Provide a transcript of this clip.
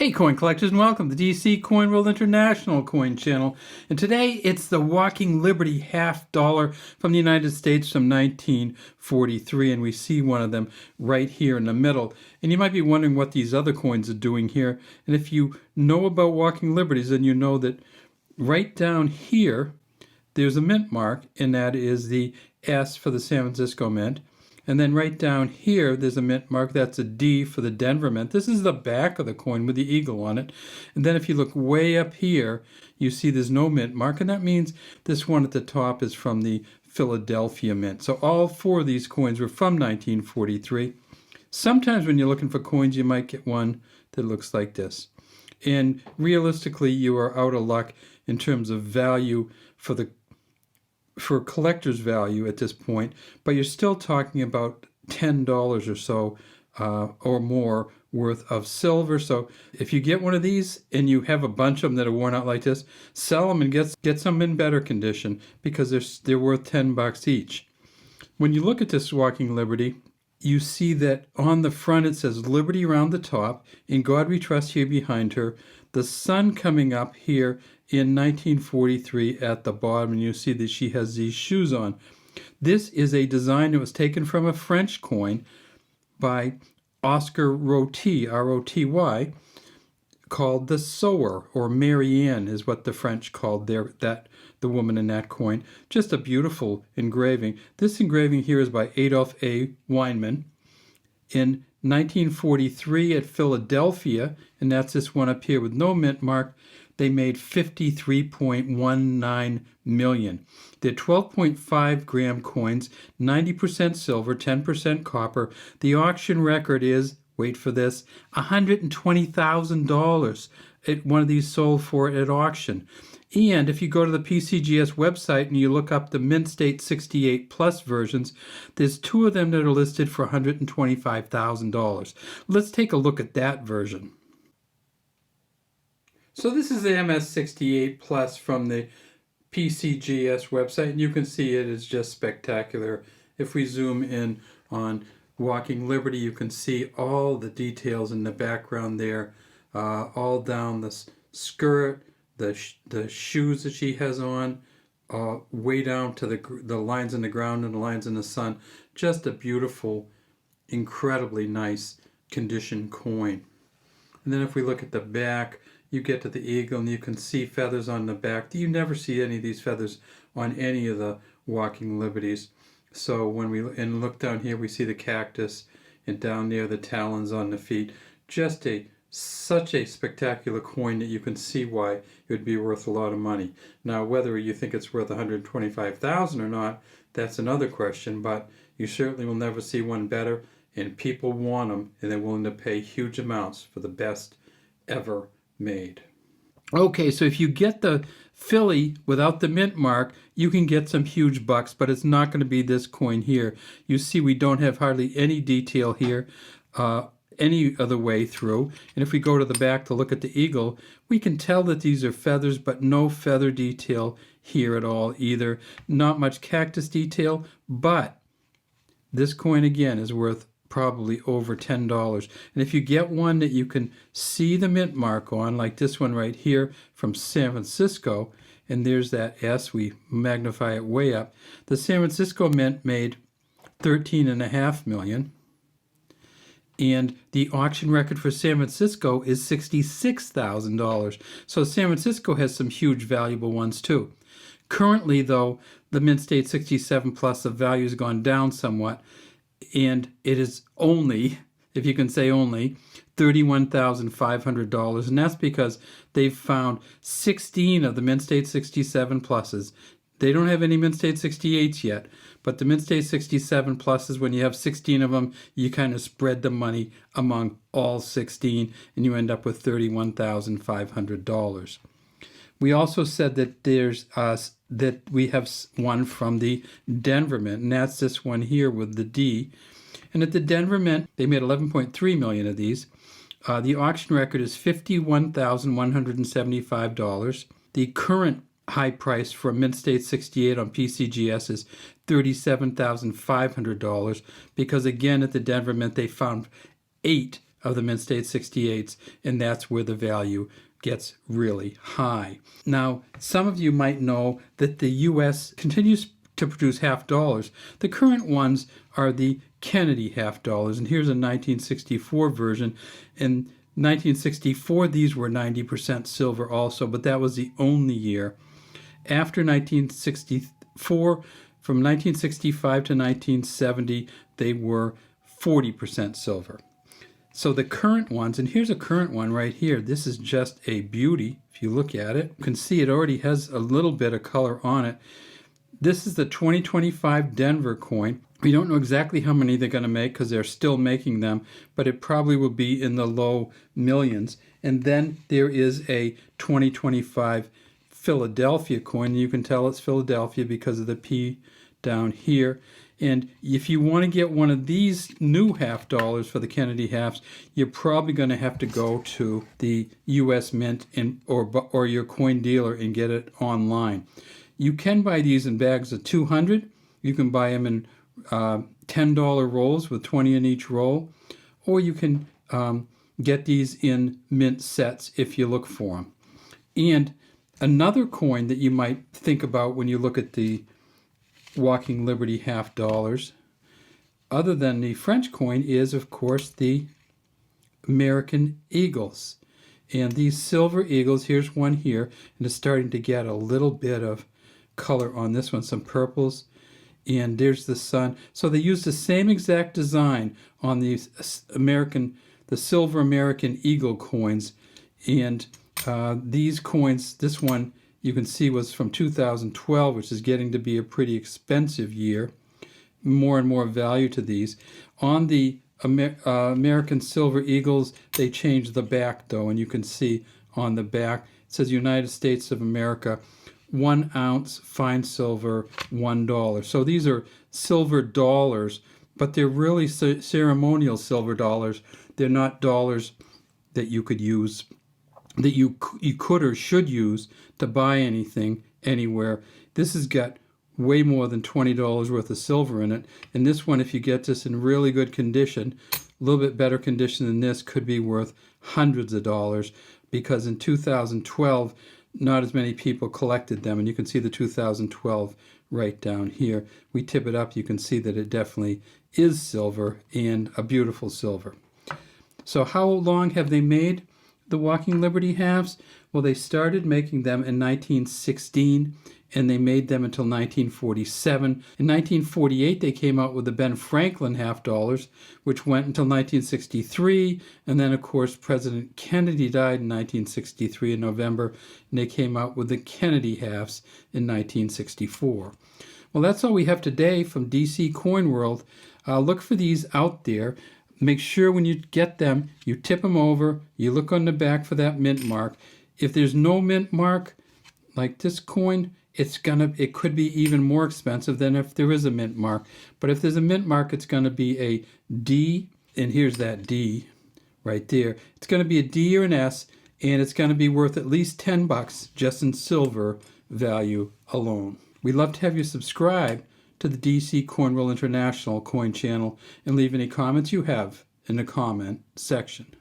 Hey coin collectors, and welcome to DC Coin World International Coin Channel. And today it's the Walking Liberty $half from the United States from 1943, and we see one of them right here in the middle. And you might be wondering what these other coins are doing here. And if you know about Walking Liberties, then you know that right down here there's a mint mark, and that is the S for the San Francisco Mint. And then right down here, there's a mint mark. That's a D for the Denver Mint. This is the back of the coin with the eagle on it. And then if you look way up here, you see there's no mint mark. And that means this one at the top is from the Philadelphia Mint. So all four of these coins were from 1943. Sometimes when you're looking for coins, you might get one that looks like this. And realistically, you are out of luck in terms of value for collector's value at this point, but you're still talking about $10 or so or more worth of silver. So if you get one of these and you have a bunch of them that are worn out like this, sell them and get some in better condition because they're worth $10 each. When you look at this Walking Liberty, you see that on the front it says Liberty around the top, In God We Trust here behind her, the sun coming up here in 1943 at the bottom, and you see that she has these shoes on. This is a design that was taken from a French coin by Oscar Roty, R-O-T-Y, called the Sower, or Marianne is what the French called the woman in that coin. Just a beautiful engraving. This engraving here is by Adolph A. Weinman in 1943 at Philadelphia, and that's this one up here with no mint mark. They made 53.19 million. They're 12.5 gram coins, 90% silver, 10% copper. The auction record is, wait for this, $120,000 one of these sold for at auction. And if you go to the PCGS website and you look up the Mint State 68 Plus versions, there's two of them that are listed for $125,000. Let's take a look at that version. So this is the MS68 Plus from the PCGS website, and you can see it is just spectacular. If we zoom in on Walking Liberty, you can see all the details in the background there, all down the skirt, the shoes that she has on, way down to the lines in the ground and the lines in the sun. Just a beautiful, incredibly nice condition coin. And then if we look at the back, you get to the eagle and you can see feathers on the back. You never see any of these feathers on any of the Walking Liberties. So when we look down here, we see the cactus, and down there the talons on the feet. Just such a spectacular coin that you can see why it would be worth a lot of money. Now, whether you think it's worth $125,000 or not, that's another question, but you certainly will never see one better, and people want them, and they're willing to pay huge amounts for the best ever made. Okay, so if you get the Philly without the mint mark, you can get some huge bucks, but it's not going to be this coin here. You see we don't have hardly any detail here any other way through. And if we go to the back to look at the eagle, we can tell that these are feathers, but no feather detail here at all either. Not much cactus detail, but this coin again is worth probably over $10. And if you get one that you can see the mint mark on, like this one right here from San Francisco, and there's that S, we magnify it way up. The San Francisco Mint made $13.5 million. And the auction record for San Francisco is $66,000. So San Francisco has some huge valuable ones too. Currently though, the Mint State 67 Plus, the value has gone down somewhat, and it is only, if you can say only, $31,500, and that's because they've found 16 of the Mint State 67 Pluses. They don't have any Mint State 68s yet, but the Mint State 67 Pluses, when you have 16 of them, you kind of spread the money among all 16, and you end up with $31,500. We also said that that we have one from the Denver Mint, and that's this one here with the D. And at the Denver Mint, they made 11.3 million of these. The auction record is $51,175. The current high price for a Mint State 68 on PCGS is $37,500 because, again, at the Denver Mint, they found 8 of the Mint State 68s, and that's where the value gets really high. Now, some of you might know that the U.S. continues to produce half dollars. The current ones are the Kennedy half dollars, and here's a 1964 version. In 1964, these were 90% silver also, but that was the only year. After 1964, from 1965 to 1970, they were 40% silver. So the current ones, and here's a current one right here. This is just a beauty. If you look at it, you can see it already has a little bit of color on it. This is the 2025 Denver coin. We don't know exactly how many they're going to make because they're still making them, but it probably will be in the low millions. And then there is a 2025 Philadelphia coin. You can tell it's Philadelphia because of the P down here. And if you want to get one of these new half dollars for the Kennedy halves, you're probably going to have to go to the U.S. Mint or your coin dealer and get it online. You can buy these in bags of 200. You can buy them in $10 rolls with 20 in each roll, or you can get these in mint sets if you look for them. And another coin that you might think about when you look at the Walking Liberty half dollars, other than the French coin, is of course the American Eagles. And these silver eagles, here's one here, and it's starting to get a little bit of color on this one, some purples, and there's the sun. So they use the same exact design on these the silver American Eagle coins. And these coins, this one you can see was from 2012, which is getting to be a pretty expensive year. More and more value to these. On the American Silver Eagles, they changed the back though, and you can see on the back it says United States of America, 1 ounce fine silver, $1. So these are silver dollars, but they're really ceremonial silver dollars. They're not dollars that you could use, that you could or should use to buy anything anywhere. This has got way more than $20 worth of silver in it. And this one, if you get this in really good condition, a little bit better condition than this, could be worth hundreds of dollars, because in 2012, not as many people collected them. And you can see the 2012 right down here. We tip it up, you can see that it definitely is silver, and a beautiful silver. So how long have they made the Walking Liberty halves? Well, they started making them in 1916, and they made them until 1947. In 1948, they came out with the Ben Franklin half dollars, which went until 1963. And then, of course, President Kennedy died in 1963 in November, and they came out with the Kennedy halves in 1964. Well, that's all we have today from DC Coin World. Look for these out there. Make sure when you get them, you tip them over, you look on the back for that mint mark. If there's no mint mark, like this coin, it could be even more expensive than if there is a mint mark. But if there's a mint mark, it's going to be a D, and here's that D right there. It's going to be a D or an S, and it's going to be worth at least $10 just in silver value alone. We'd love to have you subscribe to the DC Coin World International coin channel and leave any comments you have in the comment section.